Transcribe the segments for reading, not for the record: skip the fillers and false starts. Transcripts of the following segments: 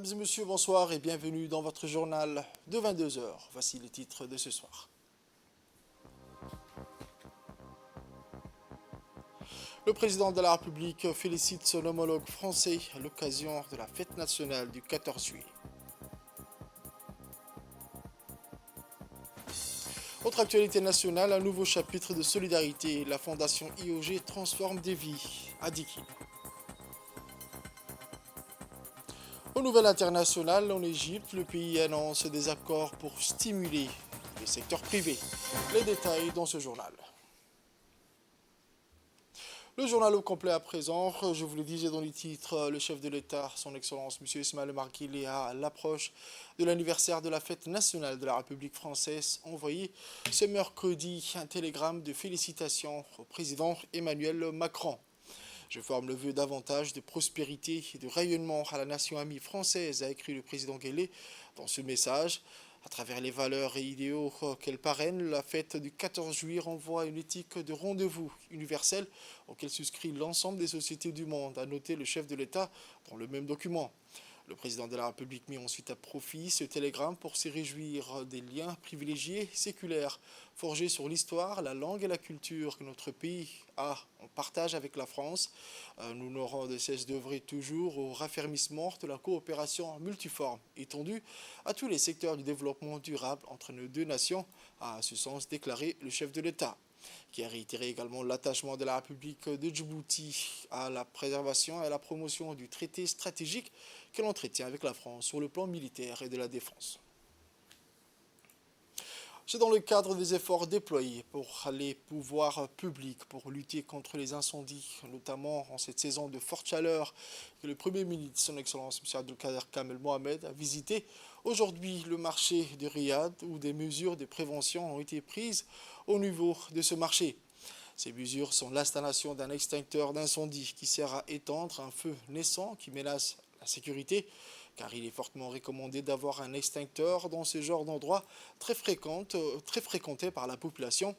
Mesdames et messieurs, bonsoir et bienvenue dans votre journal de 22 heures. Voici les titres de ce soir. Le président de la République félicite son homologue français à l'occasion de la fête nationale du 14 juillet. Autre actualité nationale, un nouveau chapitre de solidarité. La fondation IOG transforme des vies à Diki. Aux nouvelles internationales, en Égypte, le pays annonce des accords pour stimuler le secteur privé. Les détails dans ce journal. Le journal au complet à présent, je vous le disais dans les titres, le chef de l'État, son Excellence M. Ismaël Omar Guelleh, à l'approche de l'anniversaire de la fête nationale de la République française, envoyé ce mercredi un télégramme de félicitations au président Emmanuel Macron. Je forme le vœu davantage de prospérité et de rayonnement à la nation amie française, a écrit le président Guelleh dans ce message. À travers les valeurs et idéaux qu'elle parraine, la fête du 14 juillet renvoie à une éthique de rendez-vous universel auquel souscrit l'ensemble des sociétés du monde, a noté le chef de l'État dans le même document. Le président de la République mit ensuite à profit ce télégramme pour se réjouir des liens privilégiés séculaires forgés sur l'histoire, la langue et la culture que notre pays a en partage avec la France. Nous n'aurons de cesse d'œuvrer toujours au raffermissement de la coopération multiforme étendue à tous les secteurs du développement durable entre nos deux nations, a à ce sens déclaré le chef de l'État, qui a réitéré également l'attachement de la République de Djibouti à la préservation et à la promotion du traité stratégique qu'elle entretient avec la France sur le plan militaire et de la défense. C'est dans le cadre des efforts déployés pour les pouvoirs publics pour lutter contre les incendies, notamment en cette saison de forte chaleur, que le Premier ministre, son Excellence M. Abdelkader Kamel Mohamed, a visité aujourd'hui le marché de Riyad où des mesures de prévention ont été prises au niveau de ce marché. Ces mesures sont l'installation d'un extincteur d'incendie qui sert à éteindre un feu naissant qui menace la sécurité, car il est fortement recommandé d'avoir un extincteur dans ce genre d'endroit très fréquenté par la population.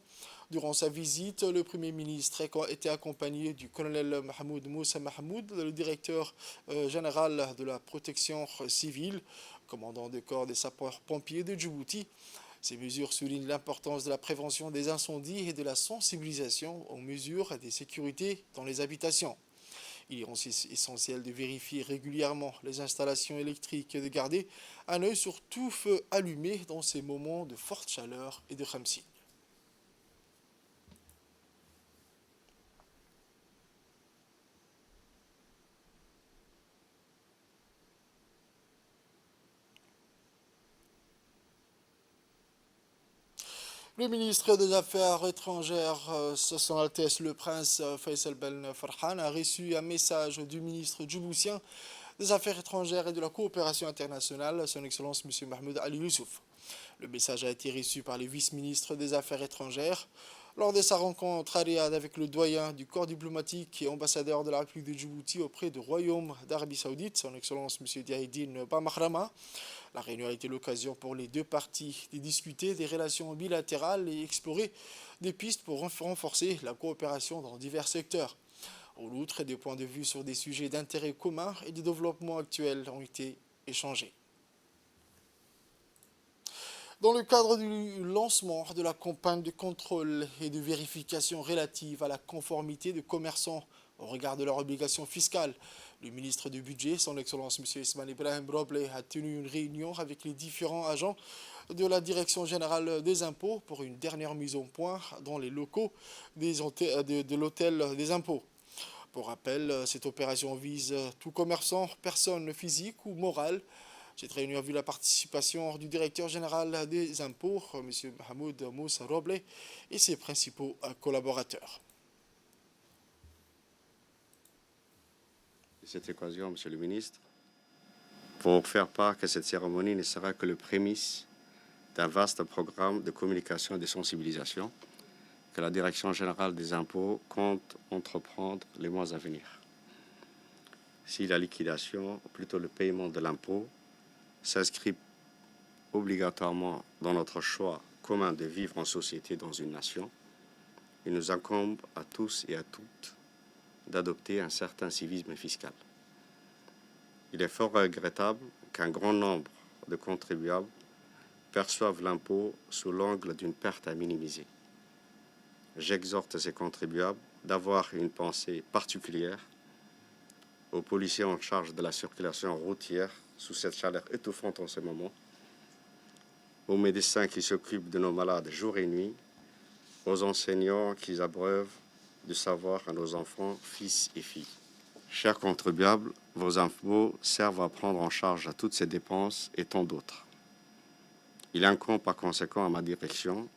Durant sa visite, le Premier ministre était accompagné du colonel Mahmoud Moussa Mahmoud, le directeur général de la protection civile, commandant de corps des sapeurs-pompiers de Djibouti. Ces mesures soulignent l'importance de la prévention des incendies et de la sensibilisation aux mesures de sécurité dans les habitations. Il est aussi essentiel de vérifier régulièrement les installations électriques et de garder un œil sur tout feu allumé dans ces moments de forte chaleur et de khamsin. Le ministre des Affaires étrangères, Son Altesse le Prince Faisal Ben Farhan, a reçu un message du ministre djiboutien des Affaires étrangères et de la coopération internationale, Son Excellence M. Mahmoud Ali Youssouf. Le message a été reçu par le vice-ministre des Affaires étrangères lors de sa rencontre à Riyad avec le doyen du corps diplomatique et ambassadeur de la République de Djibouti auprès du Royaume d'Arabie Saoudite, Son Excellence M. Diaïdine Bamahrama. La réunion a été l'occasion pour les deux parties de discuter des relations bilatérales et explorer des pistes pour renforcer la coopération dans divers secteurs. En outre, des points de vue sur des sujets d'intérêt commun et de développement actuels ont été échangés. Dans le cadre du lancement de la campagne de contrôle et de vérification relative à la conformité des commerçants au regard de leurs obligations fiscales, le ministre du Budget, son Excellence M. Ismaël Ibrahim Roble, a tenu une réunion avec les différents agents de la Direction générale des impôts pour une dernière mise au point dans les locaux de l'hôtel des impôts. Pour rappel, cette opération vise tout commerçant, personne physique ou morale. Cette réunion a vu la participation du directeur général des impôts, M. Mahmoud Moussa Roble, et ses principaux collaborateurs. Cette occasion, Monsieur le ministre, pour faire part que cette cérémonie ne sera que le prémisse d'un vaste programme de communication et de sensibilisation que la Direction générale des impôts compte entreprendre les mois à venir. Si la liquidation, ou plutôt le paiement de l'impôt, s'inscrit obligatoirement dans notre choix commun de vivre en société dans une nation, il nous incombe à tous et à toutes d'adopter un certain civisme fiscal. Il est fort regrettable qu'un grand nombre de contribuables perçoivent l'impôt sous l'angle d'une perte à minimiser. J'exhorte ces contribuables d'avoir une pensée particulière aux policiers en charge de la circulation routière sous cette chaleur étouffante en ce moment, aux médecins qui s'occupent de nos malades jour et nuit, aux enseignants qui abreuvent du savoir à nos enfants, fils et filles. Chers contribuables, vos impôts servent à prendre en charge toutes ces dépenses et tant d'autres. Il incombe par conséquent à ma direction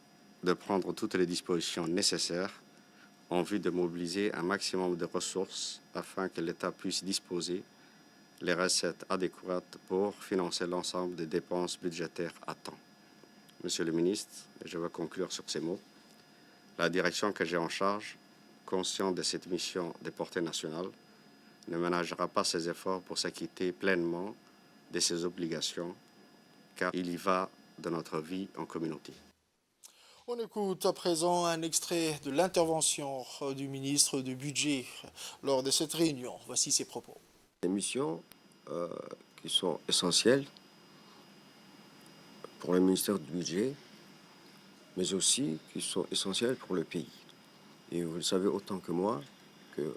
de prendre toutes les dispositions nécessaires en vue de mobiliser un maximum de ressources afin que l'État puisse disposer les recettes adéquates pour financer l'ensemble des dépenses budgétaires à temps. Monsieur le ministre, je veux conclure sur ces mots. La direction que j'ai en charge, consciente de cette mission de portée nationale, ne ménagera pas ses efforts pour s'acquitter pleinement de ses obligations, car il y va de notre vie en communauté. On écoute à présent un extrait de l'intervention du ministre du Budget lors de cette réunion. Voici ses propos. Des missions qui sont essentielles pour le ministère du Budget, mais aussi qui sont essentielles pour le pays. Et vous le savez autant que moi que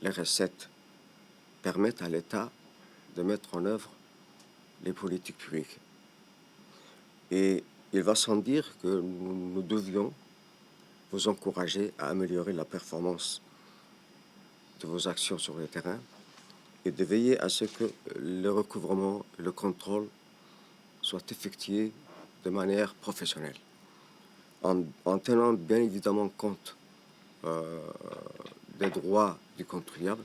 les recettes permettent à l'État de mettre en œuvre les politiques publiques. Et il va sans dire que nous devions vous encourager à améliorer la performance de vos actions sur le terrain et de veiller à ce que le recouvrement, le contrôle soient effectués de manière professionnelle, en tenant bien évidemment compte des droits du contribuable,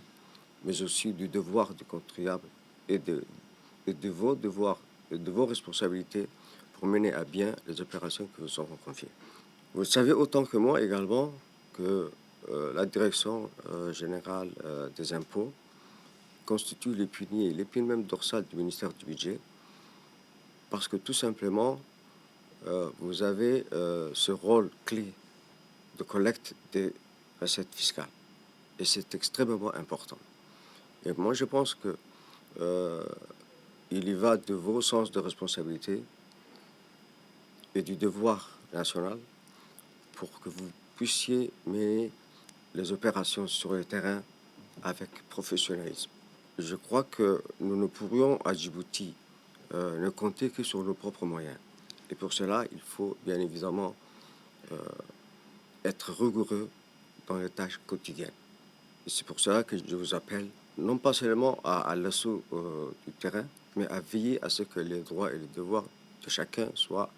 mais aussi du devoir du contribuable et de vos devoirs et de vos responsabilités pour mener à bien les opérations que vous auront confiées. Vous savez autant que moi également que la direction générale des impôts constitue l'épine même dorsale du ministère du Budget, parce que tout simplement, vous avez ce rôle clé de collecte des recettes fiscales. Et c'est extrêmement important. Et moi, je pense que il y va de vos sens de responsabilité et du devoir national pour que vous puissiez mener les opérations sur le terrain avec professionnalisme. Je crois que nous ne pourrions à Djibouti ne compter que sur nos propres moyens. Et pour cela, il faut bien évidemment être rigoureux dans les tâches quotidiennes. Et c'est pour cela que je vous appelle, non pas seulement à l'assaut du terrain, mais à veiller à ce que les droits et les devoirs de chacun soient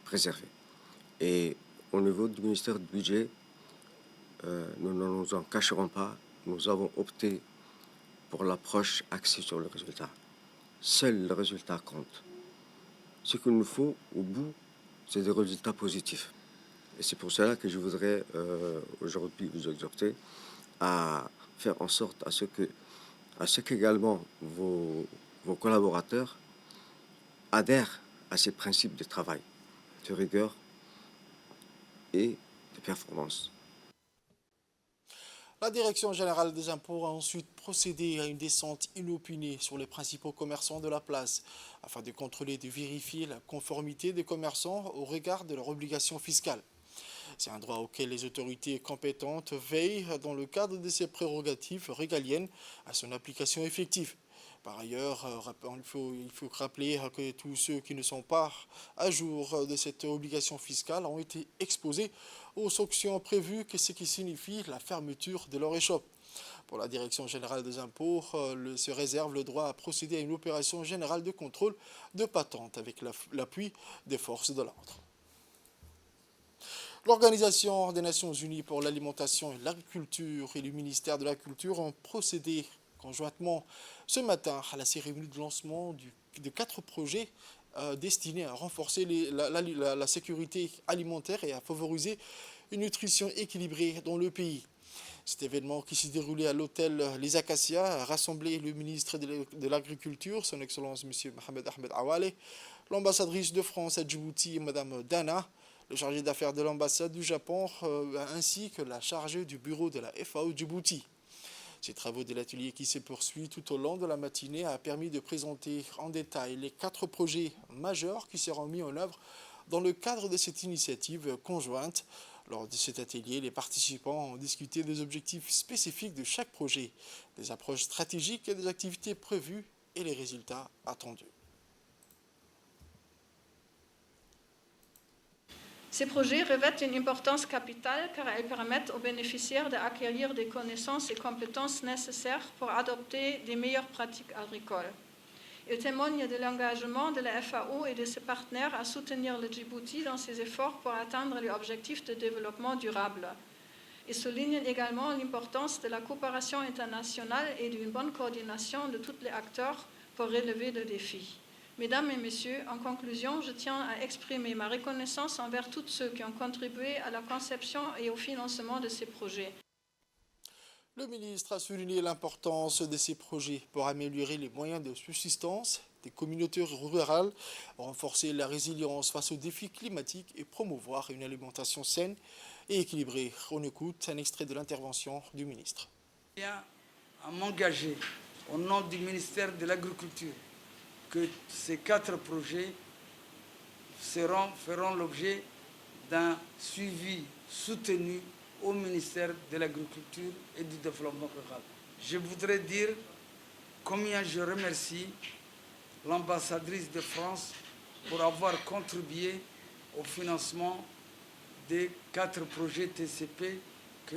préservés. Et au niveau du ministère du Budget, nous ne nous en cacherons pas, nous avons opté pour l'approche axée sur le résultat. Seul le résultat compte. Ce qu'il nous faut au bout, c'est des résultats positifs. Et c'est pour cela que je voudrais aujourd'hui vous exhorter à faire en sorte à ce qu'également vos collaborateurs adhèrent à ces principes de travail, de rigueur et de performance. La Direction générale des impôts a ensuite procédé à une descente inopinée sur les principaux commerçants de la place, afin de contrôler et de vérifier la conformité des commerçants au regard de leurs obligations fiscales. C'est un droit auquel les autorités compétentes veillent dans le cadre de ses prérogatives régaliennes à son application effective. Par ailleurs, il faut rappeler que tous ceux qui ne sont pas à jour de cette obligation fiscale ont été exposés aux sanctions prévues, ce qui signifie la fermeture de leur échoppe. Pour la Direction générale des impôts, se réserve le droit à procéder à une opération générale de contrôle de patente avec l'appui des forces de l'ordre. L'Organisation des Nations Unies pour l'alimentation et l'agriculture et le ministère de la Culture ont procédé conjointement ce matin à la cérémonie de lancement de 4 projets destinés à renforcer la sécurité alimentaire et à favoriser une nutrition équilibrée dans le pays. Cet événement qui s'est déroulé à l'hôtel Les Acacias a rassemblé le ministre de l'Agriculture, son Excellence M. Mohamed Ahmed Awale, l'ambassadrice de France à Djibouti, Mme Dana, le chargé d'affaires de l'ambassade du Japon, ainsi que la chargée du bureau de la FAO Djibouti. Ces travaux de l'atelier qui se poursuit tout au long de la matinée a permis de présenter en détail les 4 projets majeurs qui seront mis en œuvre dans le cadre de cette initiative conjointe. Lors de cet atelier, les participants ont discuté des objectifs spécifiques de chaque projet, des approches stratégiques et des activités prévues et les résultats attendus. Ces projets revêtent une importance capitale car elles permettent aux bénéficiaires d'acquérir des connaissances et compétences nécessaires pour adopter des meilleures pratiques agricoles. Ils témoignent de l'engagement de la FAO et de ses partenaires à soutenir le Djibouti dans ses efforts pour atteindre les objectifs de développement durable. Ils soulignent également l'importance de la coopération internationale et d'une bonne coordination de tous les acteurs pour relever le défi. Mesdames et messieurs, en conclusion, je tiens à exprimer ma reconnaissance envers tous ceux qui ont contribué à la conception et au financement de ces projets. Le ministre a souligné l'importance de ces projets pour améliorer les moyens de subsistance des communautés rurales, renforcer la résilience face aux défis climatiques et promouvoir une alimentation saine et équilibrée. On écoute un extrait de l'intervention du ministre. Je tiens à m'engager au nom du ministère de l'Agriculture que ces 4 projets feront l'objet d'un suivi soutenu au ministère de l'Agriculture et du Développement rural. Je voudrais dire combien je remercie l'ambassadrice de France pour avoir contribué au financement des 4 projets TCP qui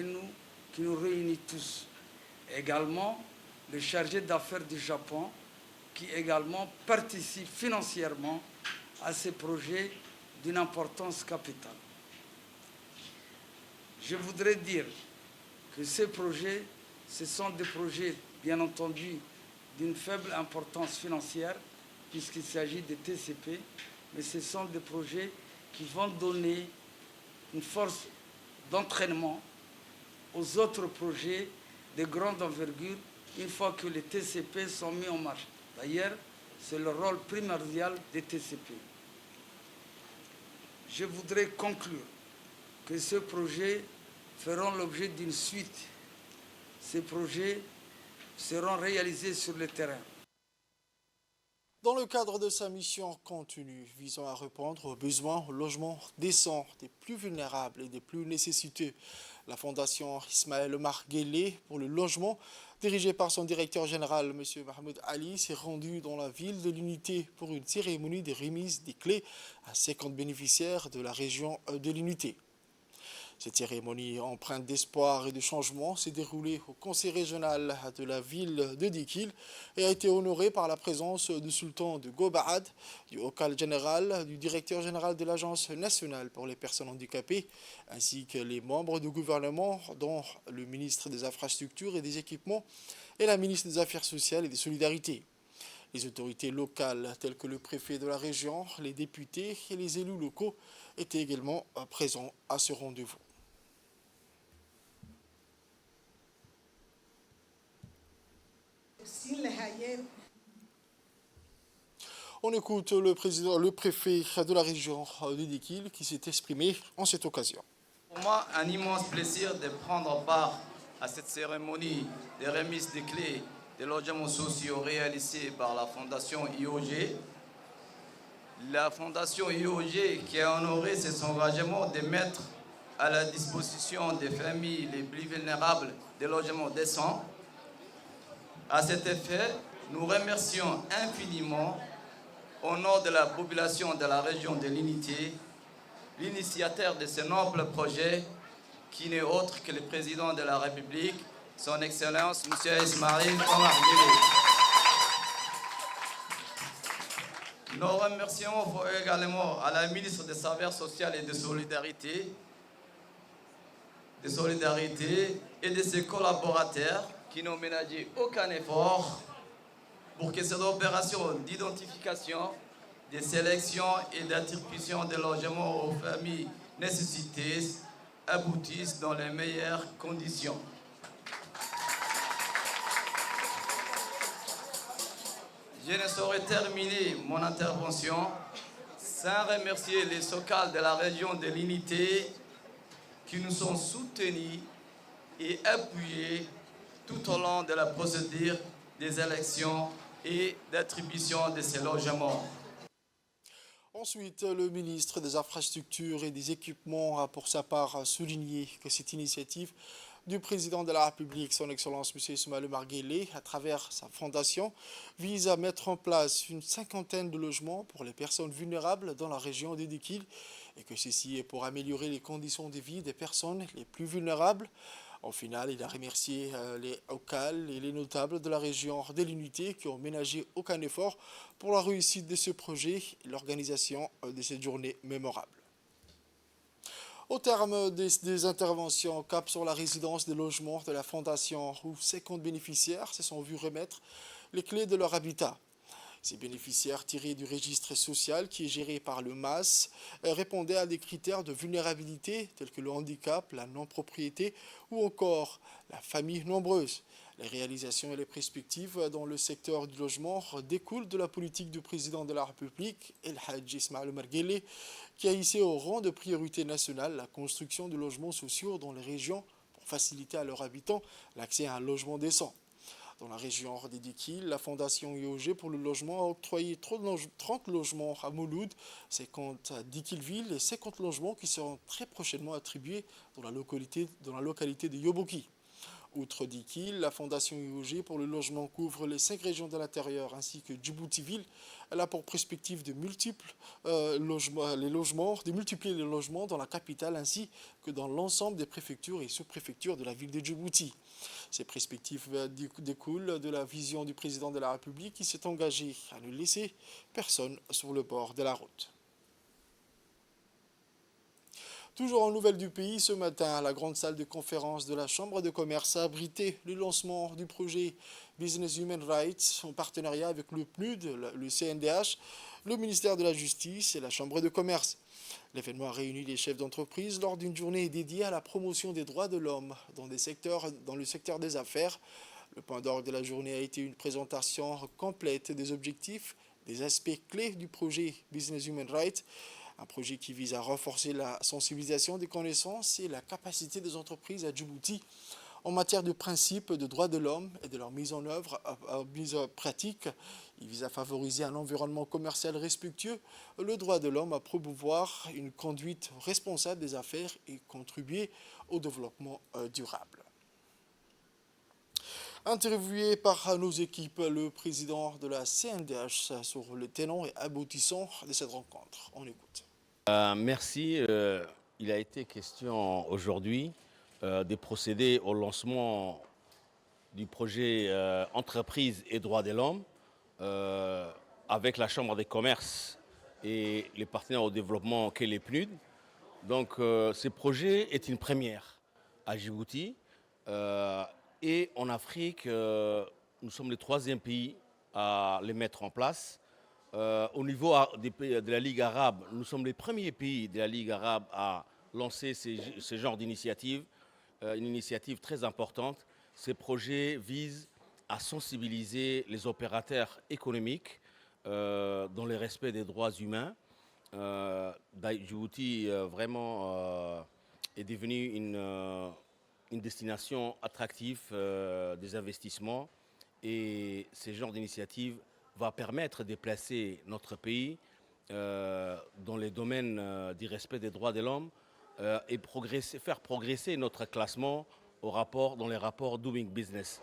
nous réunissent tous. Également, le chargé d'affaires du Japon qui également participe financièrement à ces projets d'une importance capitale. Je voudrais dire que ces projets, ce sont des projets, bien entendu, d'une faible importance financière, puisqu'il s'agit de TCP, mais ce sont des projets qui vont donner une force d'entraînement aux autres projets de grande envergure une fois que les TCP sont mis en marche. D'ailleurs, c'est le rôle primordial des TCP. Je voudrais conclure que ces projets feront l'objet d'une suite. Ces projets seront réalisés sur le terrain. Dans le cadre de sa mission continue visant à répondre aux besoins au logement décent des plus vulnérables et des plus nécessiteux, la Fondation Ismaël Omar Guelleh pour le logement, dirigée par son directeur général, M. Mahmoud Ali, s'est rendue dans la ville de l'Unité pour une cérémonie de remise des clés à 50 bénéficiaires de la région de l'Unité. Cette cérémonie empreinte d'espoir et de changement s'est déroulée au conseil régional de la ville de Dikil et a été honorée par la présence du sultan de Gobaad, du Hokal général, du directeur général de l'Agence nationale pour les personnes handicapées, ainsi que les membres du gouvernement, dont le ministre des Infrastructures et des Équipements et la ministre des Affaires sociales et des Solidarités. Les autorités locales, telles que le préfet de la région, les députés et les élus locaux étaient également présents à ce rendez-vous. On écoute le préfet de la région de Dikil qui s'est exprimé en cette occasion. Pour moi, un immense plaisir de prendre part à cette cérémonie de remise des clés des logements sociaux réalisée par la Fondation IOG. La Fondation IOG qui a honoré ses engagements de mettre à la disposition des familles les plus vulnérables des logements décents. À cet effet, nous remercions infiniment, au nom de la population de la région de l'Unité, l'initiateur de ce noble projet, qui n'est autre que le président de la République, son Excellence, M. Ismaël Omar Guelleh. Nos remerciements vont également à la ministre des Affaires sociales et de Solidarité et de ses collaborateurs qui n'ont ménagé aucun effort pour que cette opération d'identification, de sélection et d'attribution de logements aux familles nécessitées aboutisse dans les meilleures conditions. Je ne saurais terminer mon intervention sans remercier les SOCAL de la région de l'Unité qui nous ont soutenus et appuyés tout au long de la procédure des élections et d'attribution de ces logements. Ensuite, le ministre des Infrastructures et des Équipements a pour sa part souligné que cette initiative du président de la République, son Excellence M. Ismaël Omar Guelleh, à travers sa fondation, vise à mettre en place une cinquantaine de logements pour les personnes vulnérables dans la région d'Idikil et que ceci est pour améliorer les conditions de vie des personnes les plus vulnérables. Au final, il a remercié les OCAL et les notables de la région de l'unité qui ont ménagé aucun effort pour la réussite de ce projet et l'organisation de cette journée mémorable. Au terme des interventions, cap sur la résidence des logements de la Fondation, où 50 bénéficiaires se sont vus remettre les clés de leur habitat. Ces bénéficiaires tirés du registre social qui est géré par le MAS répondaient à des critères de vulnérabilité tels que le handicap, la non-propriété ou encore la famille nombreuse. Les réalisations et les perspectives dans le secteur du logement découlent de la politique du président de la République, El Hadj Ismaël Omar Guelleh, qui a hissé au rang de priorité nationale la construction de logements sociaux dans les régions pour faciliter à leurs habitants l'accès à un logement décent. Dans la région d'Idikil, la Fondation IOG pour le logement a octroyé 30 logements à Mouloud, 50 à Dikilville et 50 logements qui seront très prochainement attribués dans la localité de Yoboki. Outre Dikil, la Fondation IOG pour le logement couvre les 5 régions de l'intérieur ainsi que Djibouti-Ville. Elle a pour perspective de multiplier les logements dans la capitale ainsi que dans l'ensemble des préfectures et sous-préfectures de la ville de Djibouti. Ces perspectives découlent de la vision du président de la République qui s'est engagé à ne laisser personne sur le bord de la route. Toujours en nouvelles du pays, ce matin, la grande salle de conférence de la Chambre de commerce a abrité le lancement du projet Business Human Rights en partenariat avec le PNUD, le CNDH, le ministère de la Justice et la Chambre de commerce. L'événement a réuni les chefs d'entreprise lors d'une journée dédiée à la promotion des droits de l'homme dans le secteur des affaires. Le point d'orgue de la journée a été une présentation complète des objectifs, des aspects clés du projet Business Human Rights, un projet qui vise à renforcer la sensibilisation des connaissances et la capacité des entreprises à Djibouti en matière de principes de droits de l'homme et de leur mise en œuvre, mise en pratique. Il vise à favoriser un environnement commercial respectueux, le droit de l'homme, à promouvoir une conduite responsable des affaires et contribuer au développement durable. Interviewé par nos équipes, le président de la CNDH sur le tenant et aboutissant de cette rencontre. On écoute. Merci. Il a été question aujourd'hui de procéder au lancement du projet Entreprise et droits de l'homme avec la Chambre des commerces et les partenaires au développement qu'est les PNUD. Donc ce projet est une première à Djibouti et en Afrique, nous sommes le 3e pays à les mettre en place. Au niveau de la Ligue arabe, nous sommes les premiers pays de la Ligue arabe à lancer ce genre d'initiative, une initiative très importante. Ces projets visent à sensibiliser les opérateurs économiques dans le respect des droits humains. Djibouti vraiment est devenu une destination attractive des investissements et ce genre d'initiative va permettre de placer notre pays dans les domaines du respect des droits de l'homme et faire progresser notre classement dans les rapports Doing Business.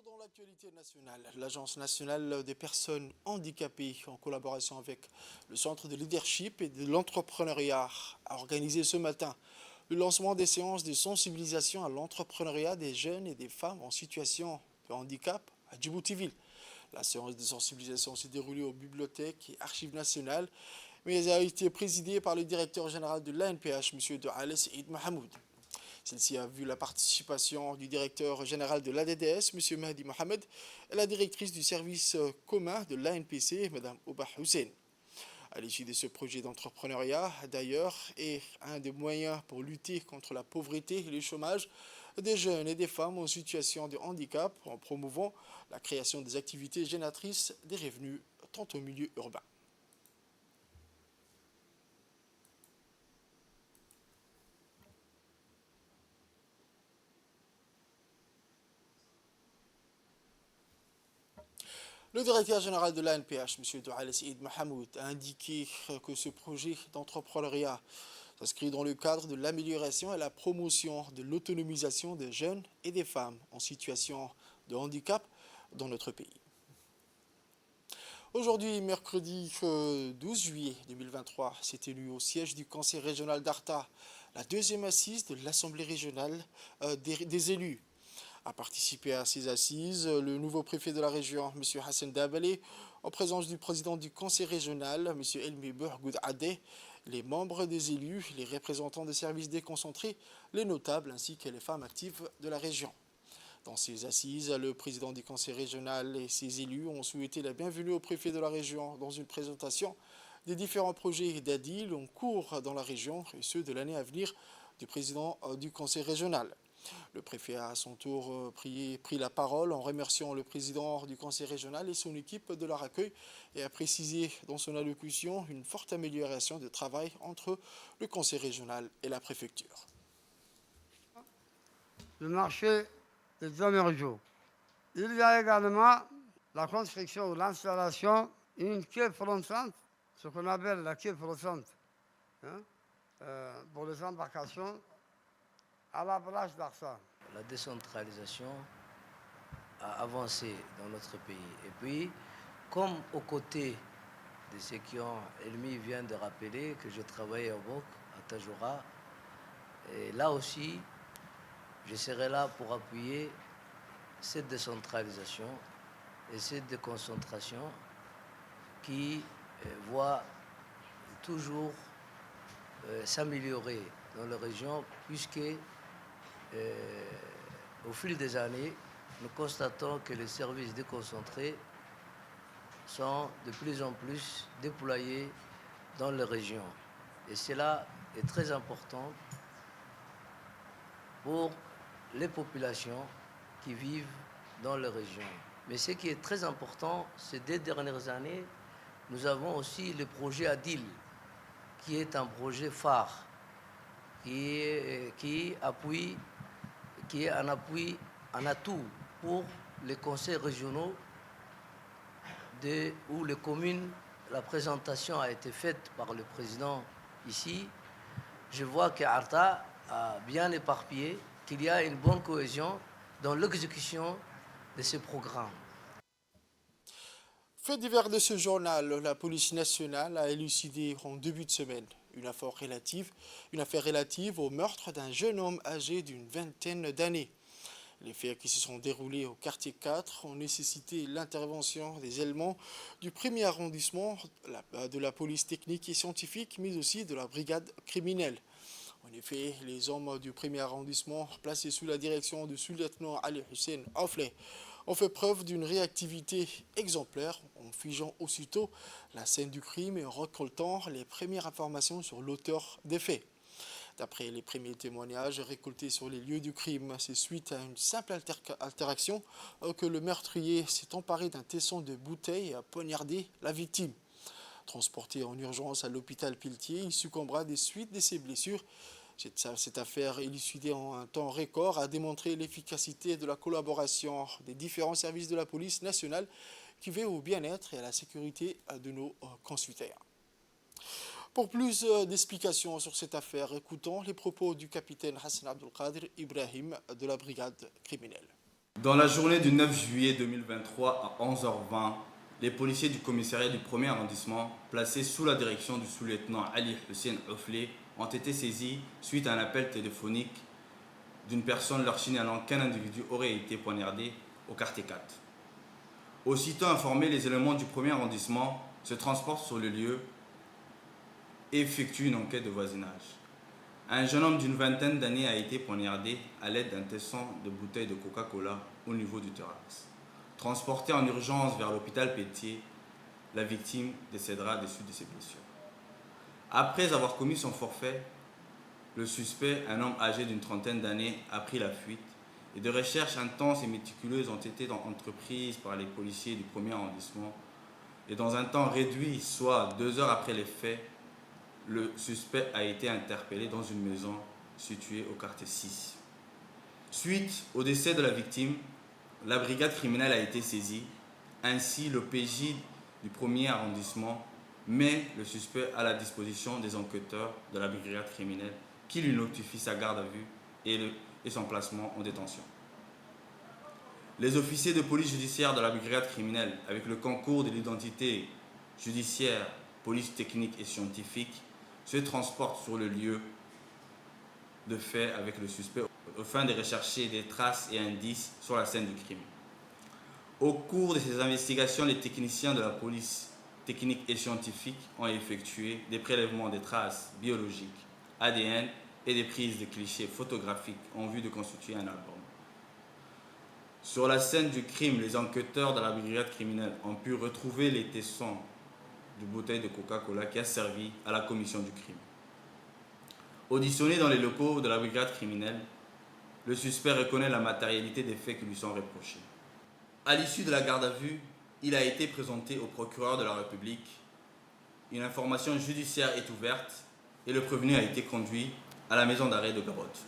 Dans l'actualité nationale, l'Agence nationale des personnes handicapées, en collaboration avec le Centre de leadership et de l'entrepreneuriat, a organisé ce matin le lancement des séances de sensibilisation à l'entrepreneuriat des jeunes et des femmes en situation de handicap à Djibouti-Ville. La séance de sensibilisation s'est déroulée aux bibliothèques et archives nationales, mais elle a été présidée par le directeur général de l'ANPH, M. Douale Saïd Mahamoud. Celle-ci a vu la participation du directeur général de l'ADDS, M. Mahdi Mohamed, et la directrice du service commun de l'ANPC, Mme Ouba Hussein. À l'issue de ce projet d'entrepreneuriat, d'ailleurs, est un des moyens pour lutter contre la pauvreté et le chômage des jeunes et des femmes en situation de handicap en promouvant la création des activités génératrices des revenus tant au milieu urbain. Le directeur général de l'ANPH, M. Doual Saïd Mahamoud, a indiqué que ce projet d'entrepreneuriat s'inscrit dans le cadre de l'amélioration et la promotion de l'autonomisation des jeunes et des femmes en situation de handicap dans notre pays. Aujourd'hui, mercredi 12 juillet 2023, s'est tenu au siège du Conseil régional d'Arta la deuxième assise de l'Assemblée régionale des élus. A participé à ces assises le nouveau préfet de la région, M. Hassan Dabale, en présence du président du conseil régional, M. Elmi Bourgoud Adé, les membres des élus, les représentants des services déconcentrés, les notables ainsi que les femmes actives de la région. Dans ces assises, le président du conseil régional et ses élus ont souhaité la bienvenue au préfet de la région dans une présentation des différents projets d'ADIL en cours dans la région et ceux de l'année à venir du président du conseil régional. Le préfet a à son tour pris la parole en remerciant le président du conseil régional et son équipe de leur accueil et a précisé dans son allocution une forte amélioration de travail entre le conseil régional et la préfecture. Le marché des émergents. Il y a également la construction ou l'installation d'une quai flottante, ce qu'on appelle la quai flottante, pour les embarcations à la plage d'Arsa. La décentralisation a avancé dans notre pays. Et puis, comme aux côtés de ceux qui ont, Elmi vient de rappeler que je travaillais à Bok, à Tajoura, et là aussi, je serai là pour appuyer cette décentralisation et cette déconcentration qui voit toujours s'améliorer dans la région, puisque au fil des années, nous constatons que les services déconcentrés sont de plus en plus déployés dans les régions. Et cela est très important pour les populations qui vivent dans les régions. Mais ce qui est très important, ces 2 dernières années, nous avons aussi le projet ADIL, qui est un projet phare, qui est un appui, un atout pour les conseils régionaux où les communes, la présentation a été faite par le président ici. Je vois qu'Arta a bien éparpillé, qu'il y a une bonne cohésion dans l'exécution de ces programmes. Fait divers de ce journal, la police nationale a élucidé en début de semaine une affaire relative au meurtre d'un jeune homme âgé d'une vingtaine d'années. Les faits qui se sont déroulés au quartier 4 ont nécessité l'intervention des éléments du 1er arrondissement, de la police technique et scientifique, mais aussi de la brigade criminelle. En effet, les hommes du 1er arrondissement, placés sous la direction du sous-lieutenant Ali Hussein Ofleh, ont fait preuve d'une réactivité exemplaire en figeant aussitôt la scène du crime et en récoltant les premières informations sur l'auteur des faits. D'après les premiers témoignages récoltés sur les lieux du crime, c'est suite à une simple altération que le meurtrier s'est emparé d'un tesson de bouteille et a poignardé la victime. Transporté en urgence à l'hôpital Piletier, il succombera des suites de ses blessures. Cette affaire élucidée en un temps record a démontré l'efficacité de la collaboration des différents services de la police nationale qui veillent au bien-être et à la sécurité de nos concitoyens. Pour plus d'explications sur cette affaire, écoutons les propos du capitaine Hassan Abdelkader Ibrahim de la brigade criminelle. Dans la journée du 9 juillet 2023 à 11h20, les policiers du commissariat du 1er arrondissement, placés sous la direction du sous-lieutenant Ali Hussein Ofleh, ont été saisis suite à un appel téléphonique d'une personne leur signalant qu'un individu aurait été poignardé au quartier 4. Aussitôt informés, les éléments du 1er arrondissement se transportent sur le lieu et effectuent une enquête de voisinage. Un jeune homme d'une vingtaine d'années a été poignardé à l'aide d'un tesson de bouteille de Coca-Cola au niveau du thorax. Transporté en urgence vers l'hôpital Piletier, la victime décédera des suites de ses blessures. Après avoir commis son forfait, le suspect, un homme âgé d'une trentaine d'années, a pris la fuite et de recherches intenses et méticuleuses ont été entreprises par les policiers du 1er arrondissement. Et dans un temps réduit, soit 2 heures après les faits, le suspect a été interpellé dans une maison située au quartier 6. Suite au décès de la victime, la brigade criminelle a été saisie Ainsi, le PJ du 1er arrondissement met le suspect à la disposition des enquêteurs de la brigade criminelle qui lui notifient sa garde à vue et son placement en détention. Les officiers de police judiciaire de la brigade criminelle, avec le concours de l'identité judiciaire, police technique et scientifique, se transportent sur le lieu de fait avec le suspect afin de rechercher des traces et indices sur la scène du crime. Au cours de ces investigations, les techniciens de la police technique et scientifique ont effectué des prélèvements de traces biologiques, ADN et des prises de clichés photographiques en vue de constituer un album. Sur la scène du crime, les enquêteurs de la brigade criminelle ont pu retrouver les tessons de bouteille de Coca-Cola qui a servi à la commission du crime. Auditionné dans les locaux de la brigade criminelle, le suspect reconnaît la matérialité des faits qui lui sont reprochés. À l'issue de la garde à vue, il a été présenté au procureur de la République. Une information judiciaire est ouverte et le prévenu a été conduit à la maison d'arrêt de Garotte.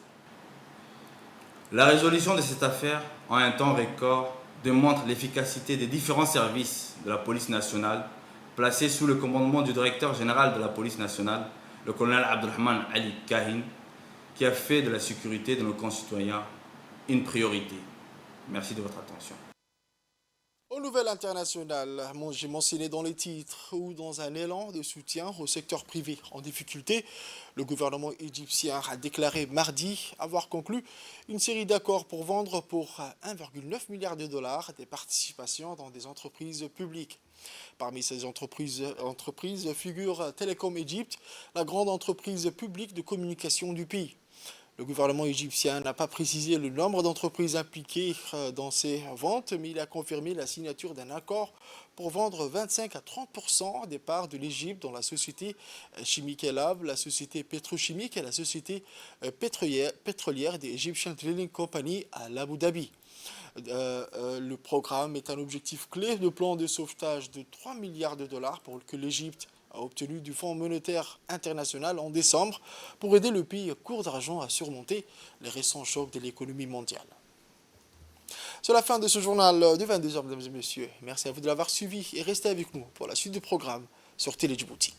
La résolution de cette affaire en un temps record démontre l'efficacité des différents services de la police nationale placés sous le commandement du directeur général de la police nationale, le colonel Abdelrahman Ali Kahin, qui a fait de la sécurité de nos concitoyens une priorité. Merci de votre attention. Aux nouvelles internationales, j'ai mentionné dans les titres ou dans un élan de soutien au secteur privé en difficulté, le gouvernement égyptien a déclaré mardi avoir conclu une série d'accords pour vendre pour 1,9 milliard de dollars des participations dans des entreprises publiques. Parmi ces entreprises figure Telecom Egypt, la grande entreprise publique de communication du pays. Le gouvernement égyptien n'a pas précisé le nombre d'entreprises impliquées dans ces ventes, mais il a confirmé la signature d'un accord pour vendre 25 à 30% des parts de l'Égypte dans la société chimique El Ab, la société pétrochimique et la société pétrolière des Egyptian Drilling Company à l'Abu Dhabi. Le programme est un objectif clé de plan de sauvetage de 3 milliards de dollars pour que l'Égypte a obtenu du Fonds monétaire international en décembre pour aider le pays court d'argent à surmonter les récents chocs de l'économie mondiale. C'est la fin de ce journal de 22h, mesdames et messieurs. Merci à vous de l'avoir suivi et restez avec nous pour la suite du programme sur Télé Djibouti.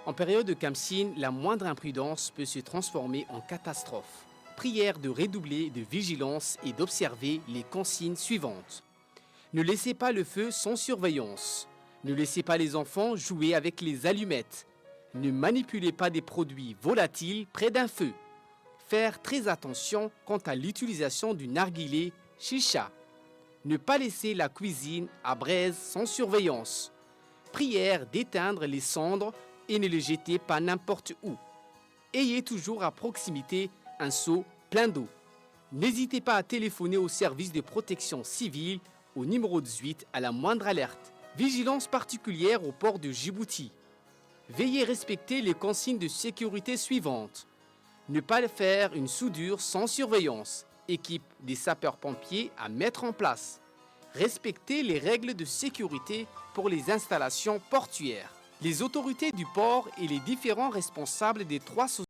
En période de Khamsin, la moindre imprudence peut se transformer en catastrophe. Prière de redoubler de vigilance et d'observer les consignes suivantes. Ne laissez pas le feu sans surveillance. Ne laissez pas les enfants jouer avec les allumettes. Ne manipulez pas des produits volatiles près d'un feu. Faire très attention quant à l'utilisation du narguilé chicha. Ne pas laisser la cuisine à braise sans surveillance. Prière d'éteindre les cendres et ne les jetez pas n'importe où. Ayez toujours à proximité un seau plein d'eau. N'hésitez pas à téléphoner au service de protection civile au numéro 18 à la moindre alerte. Vigilance particulière au port de Djibouti. Veillez respecter les consignes de sécurité suivantes. Ne pas faire une soudure sans surveillance. Équipe des sapeurs-pompiers à mettre en place. Respectez les règles de sécurité pour les installations portuaires. Les autorités du port et les différents responsables des 3 sociétés